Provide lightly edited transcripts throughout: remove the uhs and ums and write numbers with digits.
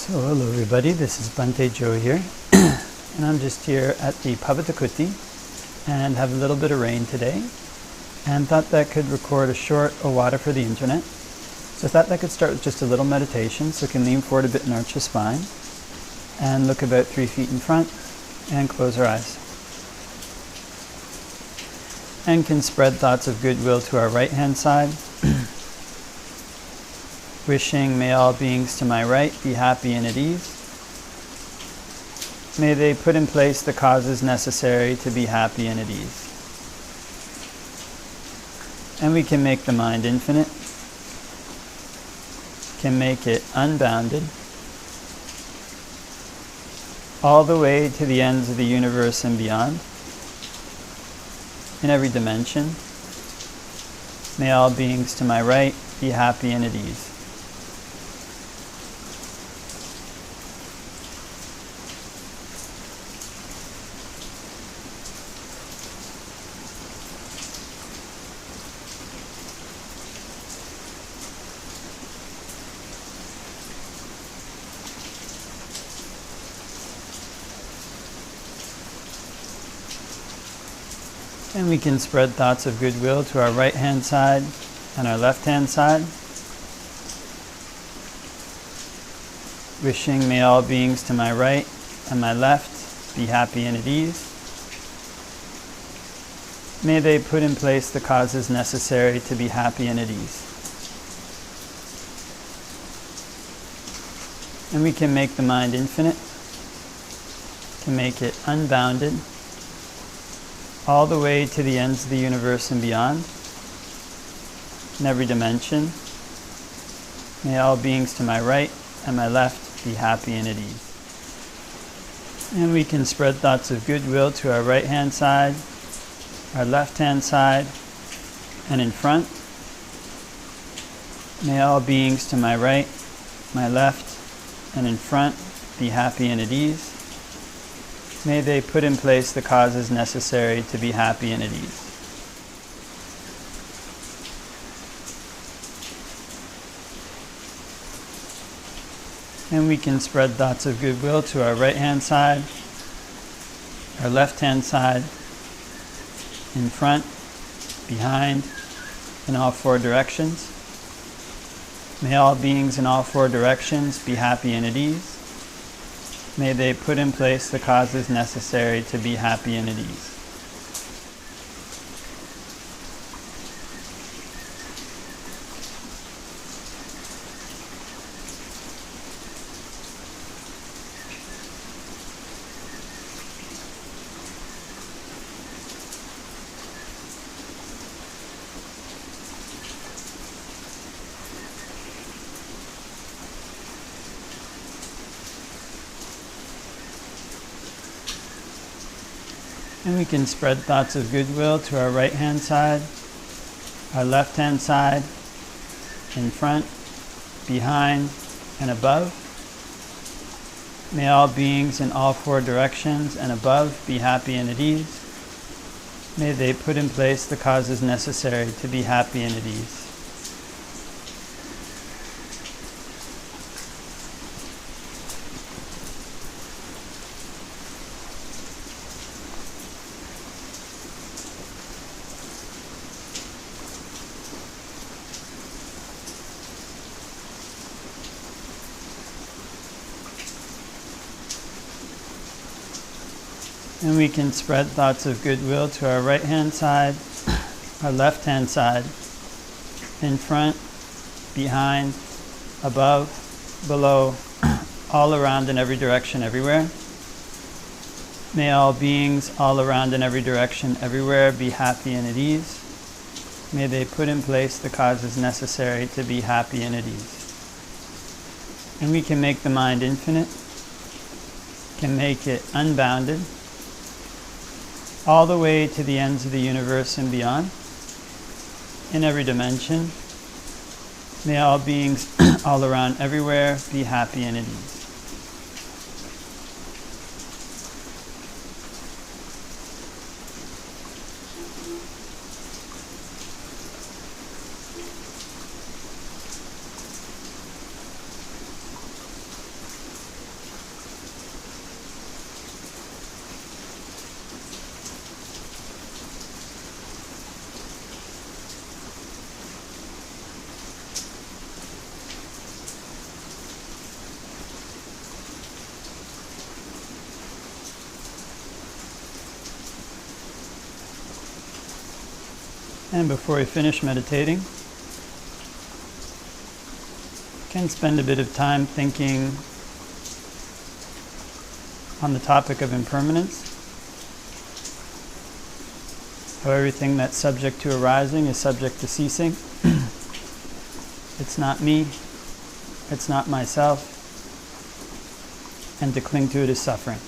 So hello everybody, this is Bhante Joe here, and I'm just here at the Pavatakuti and have a little bit of rain today, and thought that I could record a short Awada for the internet. So I thought that I could start with just a little meditation, so we can lean forward a bit and arch the spine, and look about 3 feet in front, and close our eyes. And can spread thoughts of goodwill to our right hand side. Wishing may all beings to my right be happy and at ease. May they put in place the causes necessary to be happy and at ease. And we can make the mind infinite, can make it unbounded, all the way to the ends of the universe and beyond, in every dimension. May all beings to my right be happy and at ease. And we can spread thoughts of goodwill to our right hand side and our left hand side. Wishing may all beings to my right and my left be happy and at ease. May they put in place the causes necessary to be happy and at ease. And we can make the mind infinite, can make it unbounded, all the way to the ends of the universe and beyond, in every dimension. May all beings to my right and my left be happy and at ease. And we can spread thoughts of goodwill to our right hand side, our left hand side, and in front. May all beings to my right, my left, and in front be happy and at ease. May they put in place the causes necessary to be happy and at ease. And we can spread thoughts of goodwill to our right hand side, our left hand side, in front, behind, in all 4 directions. May all beings in all 4 directions be happy and at ease. May they put in place the causes necessary to be happy and at ease. And we can spread thoughts of goodwill to our right hand side, our left hand side, in front, behind, and above. May all beings in all 4 directions and above be happy and at ease. May they put in place the causes necessary to be happy and at ease. And we can spread thoughts of goodwill to our right hand side, our left hand side, in front, behind, above, below, all around in every direction, everywhere. May all beings all around in every direction, everywhere be happy and at ease. May they put in place the causes necessary to be happy and at ease. And we can make the mind infinite, can make it unbounded, all the way to the ends of the universe and beyond, in every dimension. May all beings all around everywhere be happy and at ease. And before we finish meditating, you can spend a bit of time thinking on the topic of impermanence. How everything that's subject to arising is subject to ceasing. It's not me, it's not myself, and to cling to it is suffering.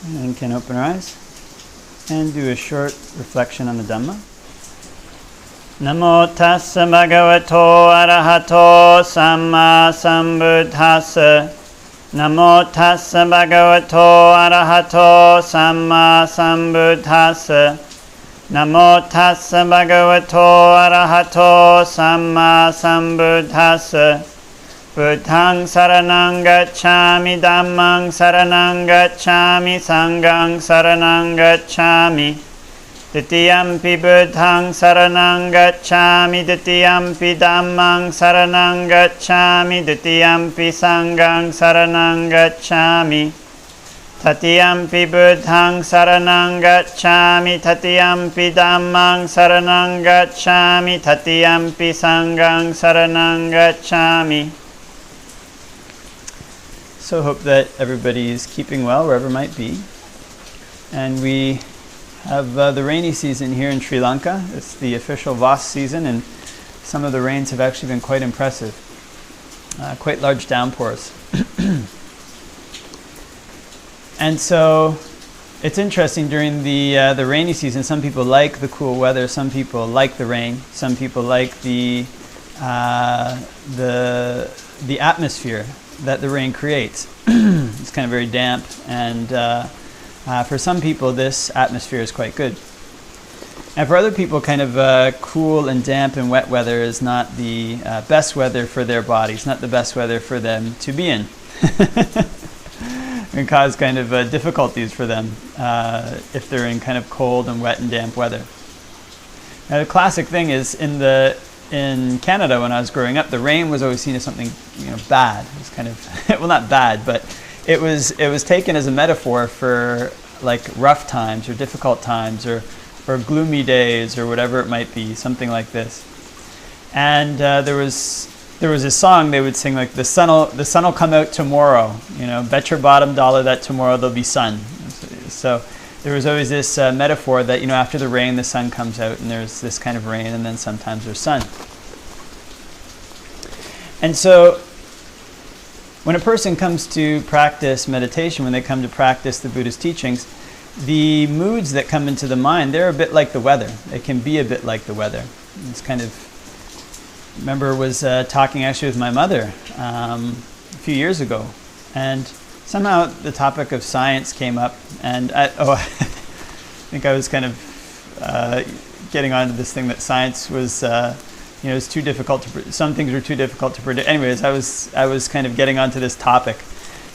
And can open our eyes and do a short reflection on the Dhamma. Namo tassa bhagavato arahato samma sambuddhassa. Namo tassa bhagavato arahato samma sambuddhassa. Namo tassa bhagavato arahato samma sambuddhassa. Buddhaṃ saranang gacchāmi, Dhammaṃ saranang gacchāmi, Sanghaṃ saranang gacchāmi. Ditiyampi Buddhaṃ saranang gacchāmi, Ditiyampi Dhammaṃ saranang gacchāmi, Ditiyampi Sanghaṃ saranang gacchāmi. Tatiyampi Buddhaṃ saranang gacchāmi, Tatiyampi Dhammaṃ saranang gacchāmi, Tatiyampi Sanghaṃ saranang gacchāmi. So hope that everybody is keeping well wherever it might be. And we have the rainy season here in Sri Lanka. It's the official Vas season, and some of the rains have actually been quite impressive. Quite large downpours. And so it's interesting during the rainy season. Some people like the cool weather. Some people like the rain. Some people like the atmosphere that the rain creates. It's kind of very damp, and for some people this atmosphere is quite good. And for other people, kind of cool and damp and wet weather is not the best weather for their bodies, not the best weather for them to be in. It can cause kind of difficulties for them if they're in kind of cold and wet and damp weather. Now the classic thing is in Canada, when I was growing up, the rain was always seen as something, bad. It was kind of, well, not bad, but it was taken as a metaphor for like rough times or difficult times or gloomy days or whatever it might be, something like this. And there was a song they would sing, like the sun will come out tomorrow. Bet your bottom dollar that tomorrow there'll be sun. So there was always this metaphor that, after the rain, the sun comes out, and there's this kind of rain, and then sometimes there's sun. And so when a person comes to practice meditation, when they come to practice the Buddha's teachings, the moods that come into the mind, they're a bit like the weather. They can be a bit like the weather. It's kind of, remember was talking actually with my mother a few years ago, and somehow the topic of science came up, and I think I was kind of getting onto this thing that science was, it's too difficult to. Some things were too difficult to predict. Anyways, I was kind of getting onto this topic,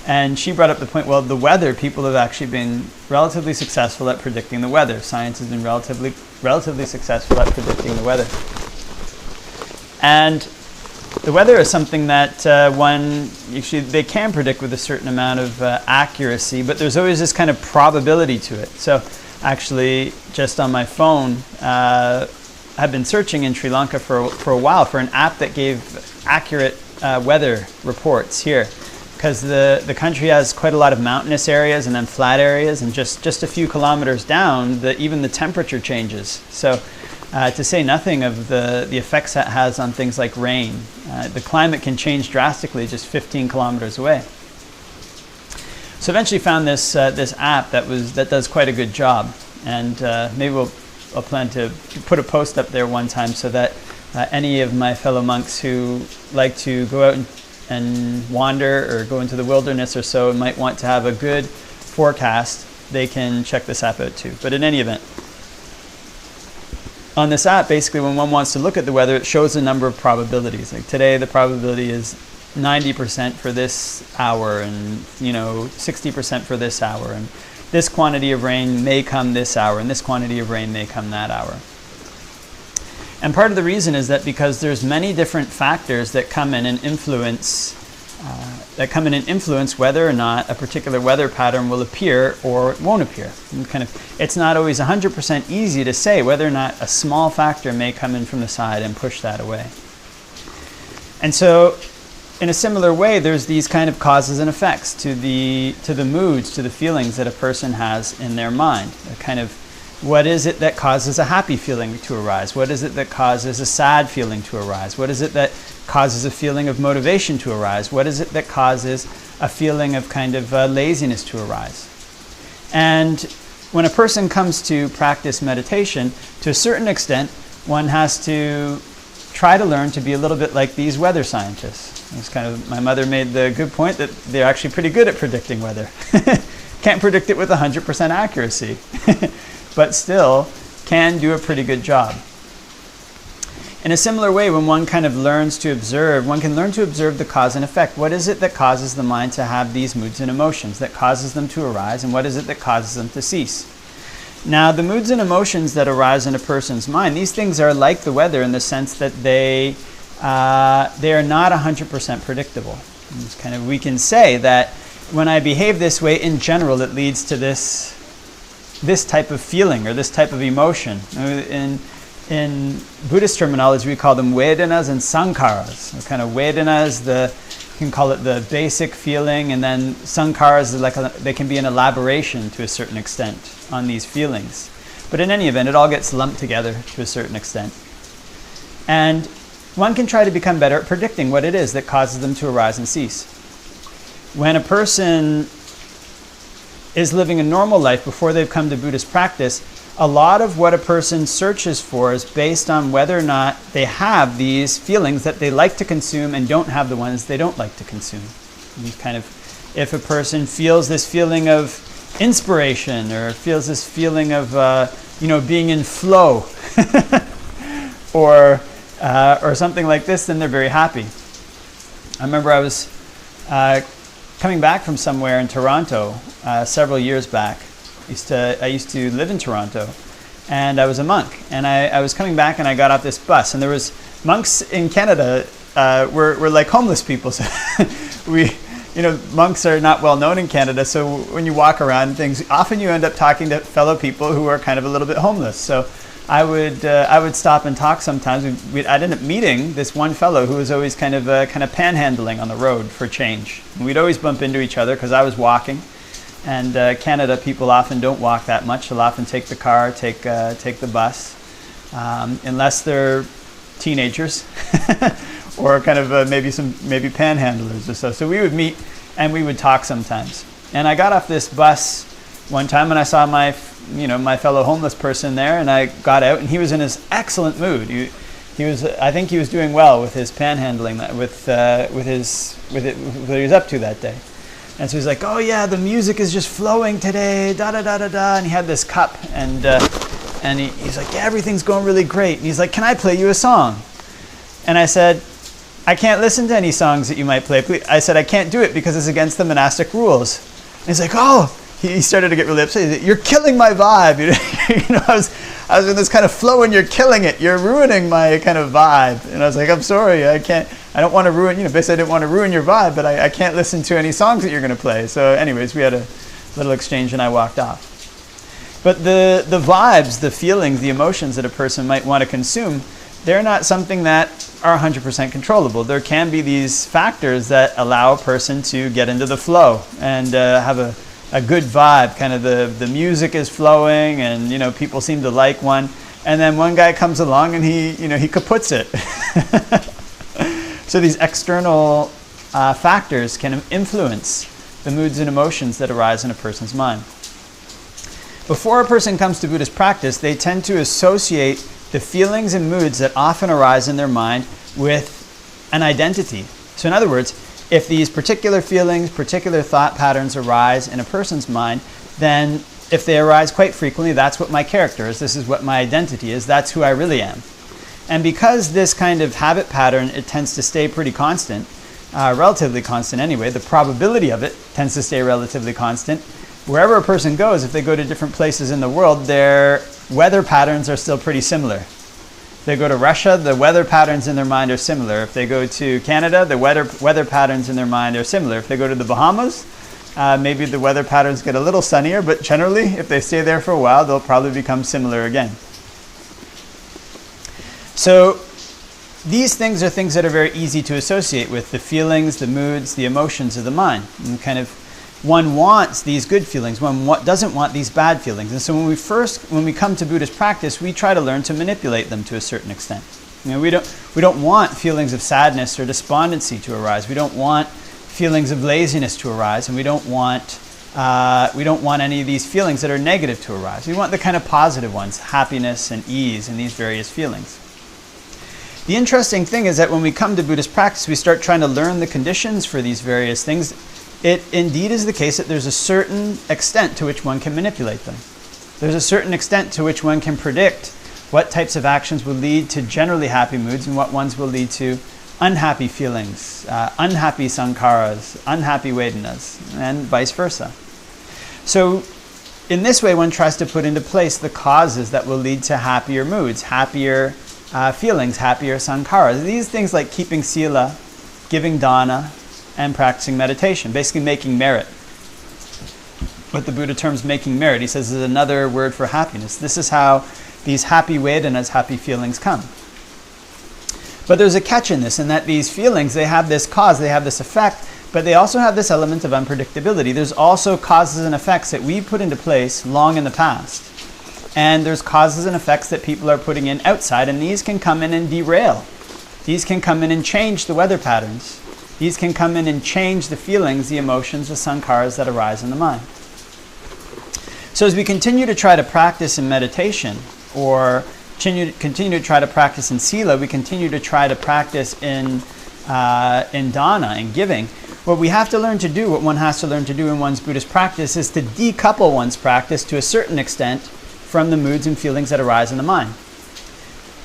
and she brought up the point. Well, the weather, people have actually been relatively successful at predicting the weather. Science has been relatively successful at predicting the weather, and the weather is something that they can predict with a certain amount of accuracy, but there's always this kind of probability to it. So actually, just on my phone, I've been searching in Sri Lanka for a while for an app that gave accurate weather reports here, because the country has quite a lot of mountainous areas and then flat areas, and just a few kilometers down, even the temperature changes. So to say nothing of the effects that has on things like rain. The climate can change drastically just 15 kilometers away. So eventually found this app that does quite a good job, and maybe I'll plan to put a post up there one time so that any of my fellow monks who like to go out and wander or go into the wilderness or so and might want to have a good forecast, they can check this app out too. But in any event, on this app, basically when one wants to look at the weather, it shows a number of probabilities. Like today, the probability is 90% for this hour, and 60% for this hour, and this quantity of rain may come this hour, and this quantity of rain may come that hour. And part of the reason is that because there's many different factors that come in and influence whether or not a particular weather pattern will appear or won't appear. And it's not always 100% easy to say whether or not a small factor may come in from the side and push that away. And so, in a similar way, there's these kind of causes and effects to the moods, to the feelings that a person has in their mind. What is it that causes a happy feeling to arise? What is it that causes a sad feeling to arise? What is it that causes a feeling of motivation to arise? What is it that causes a feeling of laziness to arise? And when a person comes to practice meditation, to a certain extent, one has to try to learn to be a little bit like these weather scientists. My mother made the good point that they're actually pretty good at predicting weather. Can't predict it with 100% accuracy, but still can do a pretty good job. In a similar way, when one learns to observe, one can learn to observe the cause and effect. What is it that causes the mind to have these moods and emotions, that causes them to arise, and what is it that causes them to cease? Now, the moods and emotions that arise in a person's mind, these things are like the weather in the sense that they are not 100% predictable. We can say that when I behave this way, in general, it leads to this type of feeling or this type of emotion. In Buddhist terminology, we call them Vedanas and Sankharas. Vedanas, you can call it the basic feeling, and then Sankharas, they can be an elaboration to a certain extent on these feelings. But in any event, it all gets lumped together to a certain extent. And one can try to become better at predicting what it is that causes them to arise and cease. When a person is living a normal life before they've come to Buddhist practice, a lot of what a person searches for is based on whether or not they have these feelings that they like to consume and don't have the ones they don't like to consume. If a person feels this feeling of inspiration or feels this feeling of being in flow or something like this, then they're very happy. I remember I was coming back from somewhere in Toronto several years back. I used to live in Toronto, and I was a monk. And I was coming back, and I got off this bus, and there was monks in Canada were like homeless people. So monks are not well known in Canada. So when you walk around things, often you end up talking to fellow people who are kind of a little bit homeless. So I would stop and talk sometimes. I'd end up meeting this one fellow who was always kind of panhandling on the road for change. And we'd always bump into each other because I was walking. And Canada people often don't walk that much. They'll often take the car, take the bus, unless they're teenagers or maybe panhandlers or so. So we would meet and we would talk sometimes. And I got off this bus one time and I saw my fellow homeless person there, and I got out and he was in his excellent mood. I think he was doing well with his panhandling, with what he was up to that day. And so he's like, oh yeah, the music is just flowing today, da-da-da-da-da. And he had this cup, and he's like, yeah, everything's going really great. And he's like, can I play you a song? And I said, I can't listen to any songs that you might play. I said, I can't do it because it's against the monastic rules. And he's like, oh, he started to get really upset. He said, you're killing my vibe. I was in this kind of flow and you're killing it. You're ruining my kind of vibe. And I was like, I'm sorry, I don't want to ruin, basically I didn't want to ruin your vibe, but I can't listen to any songs that you're going to play. So anyways, we had a little exchange and I walked off. But the vibes, the feelings, the emotions that a person might want to consume, they're not something that are 100% controllable. There can be these factors that allow a person to get into the flow and have a good vibe. Kind of the music is flowing and people seem to like one. And then one guy comes along and he kaputs it. So these external factors can influence the moods and emotions that arise in a person's mind. Before a person comes to Buddhist practice, they tend to associate the feelings and moods that often arise in their mind with an identity. So in other words, if these particular feelings, particular thought patterns arise in a person's mind, then if they arise quite frequently, that's what my character is. This is what my identity is. That's who I really am. And because this kind of habit pattern, it tends to stay pretty constant, relatively constant anyway, the probability of it tends to stay relatively constant, wherever a person goes, if they go to different places in the world, their weather patterns are still pretty similar. If they go to Russia, the weather patterns in their mind are similar. If they go to Canada, the weather patterns in their mind are similar. If they go to the Bahamas, maybe the weather patterns get a little sunnier, but generally, if they stay there for a while, they'll probably become similar again. So these things are things that are very easy to associate with the feelings, the moods, the emotions of the mind. And kind of one wants these good feelings, one doesn't want these bad feelings. And so when we come to Buddhist practice, we try to learn to manipulate them to a certain extent. You know, we don't want feelings of sadness or despondency to arise. We don't want feelings of laziness to arise, and we don't want any of these feelings that are negative to arise. We want the kind of positive ones, happiness and ease and these various feelings. The interesting thing is that when we come to Buddhist practice, we start trying to learn the conditions for these various things. It indeed is the case that there's a certain extent to which one can manipulate them. There's a certain extent to which one can predict what types of actions will lead to generally happy moods and what ones will lead to unhappy feelings, unhappy sankharas, unhappy vedanas, and vice versa. So in this way, one tries to put into place the causes that will lead to happier moods, happier feelings, happier sankharas. These things like keeping sila, giving dana, and practicing meditation, basically making merit. What the Buddha terms making merit, he says, is another word for happiness. This is how these happy vedanas, happy feelings come. But there's a catch in this, in that these feelings, they have this cause, they have this effect, but they also have this element of unpredictability. There's also causes and effects that we put into place long in the past. And there's causes and effects that people are putting in outside, and these can come in and derail. These can come in and change the weather patterns. These can come in and change the feelings, the emotions, the sankharas that arise in the mind. So as we continue to try to practice in meditation, or continue to try to practice in sila, we continue to try to practice in dana, in giving, what we have to learn to do, what one has to learn to do in one's Buddhist practice, is to decouple one's practice to a certain extent from the moods and feelings that arise in the mind.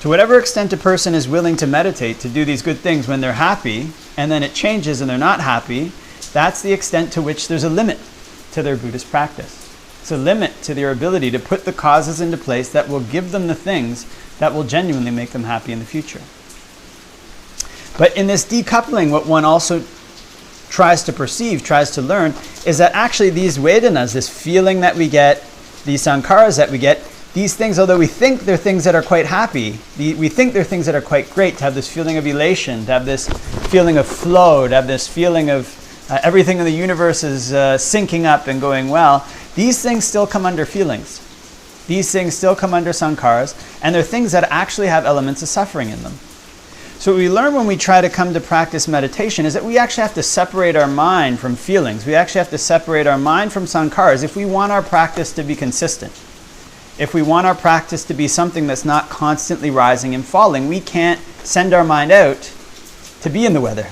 To whatever extent a person is willing to meditate, to do these good things when they're happy, and then it changes and they're not happy, that's the extent to which there's a limit to their Buddhist practice. It's a limit to their ability to put the causes into place that will give them the things that will genuinely make them happy in the future. But in this decoupling, what one also tries to perceive, tries to learn, is that actually these vedanas, this feeling that we get, these sankharas that we get, these things, although we think they're things that are quite happy, we think they're things that are quite great, to have this feeling of elation, to have this feeling of flow, to have this feeling of everything in the universe is syncing up and going well, these things still come under feelings. These things still come under sankharas, and they're things that actually have elements of suffering in them. So what we learn when we try to come to practice meditation is that we actually have to separate our mind from feelings. We actually have to separate our mind from sankharas if we want our practice to be consistent. If we want our practice to be something that's not constantly rising and falling, we can't send our mind out to be in the weather.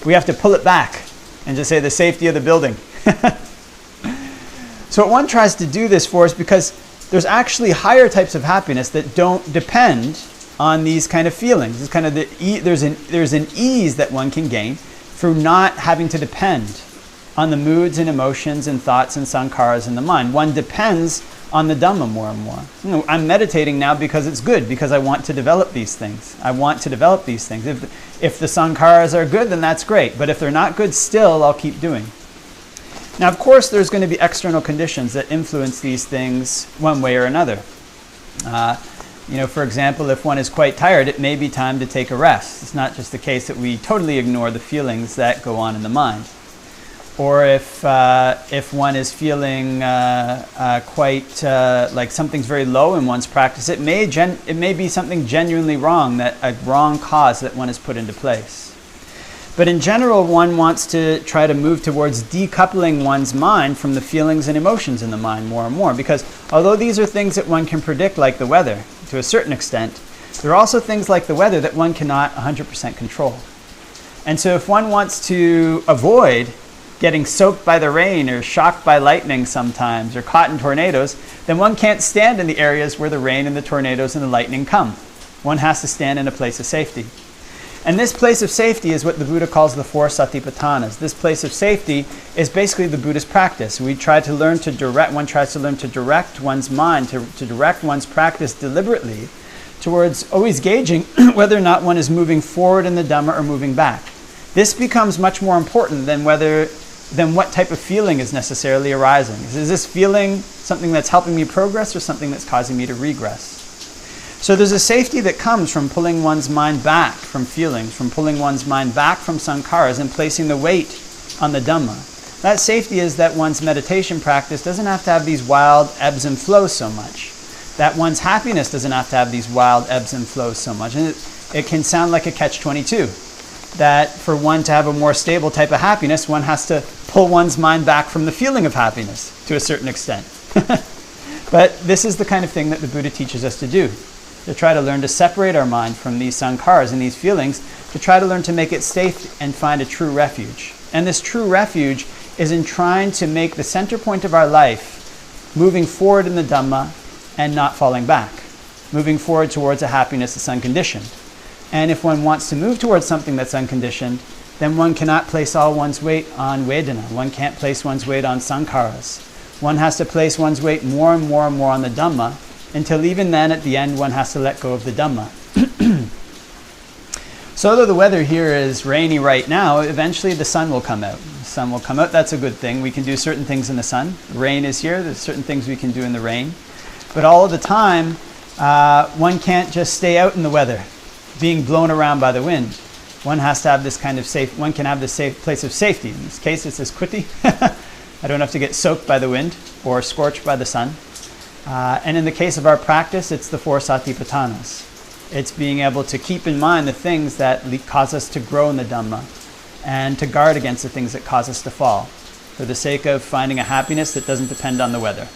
We have to pull it back and just say the safety of the building. So one tries to do this for us because there's actually higher types of happiness that don't depend on these kind of feelings. It's kind of there's an ease that one can gain through not having to depend on the moods and emotions and thoughts and sankharas in the mind. One depends on the Dhamma more and more. You know, I'm meditating now because it's good, because I want to develop these things. I want to develop these things. If the sankharas are good, then that's great. But if they're not good, still I'll keep doing. Now, of course, there's going to be external conditions that influence these things one way or another. For example, if one is quite tired, it may be time to take a rest. It's not just the case that we totally ignore the feelings that go on in the mind. Or if one is feeling quite like something's very low in one's practice, it may be something genuinely wrong, that a wrong cause that one has put into place. But in general, one wants to try to move towards decoupling one's mind from the feelings and emotions in the mind more and more, because although these are things that one can predict, like the weather, to a certain extent, there are also things like the weather that one cannot 100% control. And so if one wants to avoid getting soaked by the rain or shocked by lightning sometimes or caught in tornadoes, then one can't stand in the areas where the rain and the tornadoes and the lightning come. One has to stand in a place of safety. And this place of safety is what the Buddha calls the four satipatthanas. This place of safety is basically the Buddhist practice. One tries to learn to direct one's mind, to direct one's practice deliberately towards always gauging whether or not one is moving forward in the Dhamma or moving back. This becomes much more important than what type of feeling is necessarily arising. Is this feeling something that's helping me progress or something that's causing me to regress? So there's a safety that comes from pulling one's mind back from feelings, from pulling one's mind back from sankharas and placing the weight on the Dhamma. That safety is that one's meditation practice doesn't have to have these wild ebbs and flows so much. That one's happiness doesn't have to have these wild ebbs and flows so much. And it can sound like a catch-22. That for one to have a more stable type of happiness, one has to pull one's mind back from the feeling of happiness to a certain extent. But this is the kind of thing that the Buddha teaches us to do. To try to learn to separate our mind from these sankharas and these feelings, to try to learn to make it safe and find a true refuge. And this true refuge is in trying to make the center point of our life moving forward in the Dhamma and not falling back, moving forward towards a happiness that's unconditioned. And if one wants to move towards something that's unconditioned, then one cannot place all one's weight on Vedana. One can't place one's weight on sankharas. One has to place one's weight more and more and more on the Dhamma, until even then, at the end, one has to let go of the Dhamma. So though the weather here is rainy right now, eventually the sun will come out. The sun will come out, that's a good thing. We can do certain things in the sun. The rain is here, there's certain things we can do in the rain. But all of the time, one can't just stay out in the weather, being blown around by the wind. One has to have this kind of one can have this safe place of safety. In this case, it says kuti. I don't have to get soaked by the wind or scorched by the sun. And in the case of our practice, it's the four satipatthanas. It's being able to keep in mind the things that cause us to grow in the Dhamma and to guard against the things that cause us to fall, for the sake of finding a happiness that doesn't depend on the weather.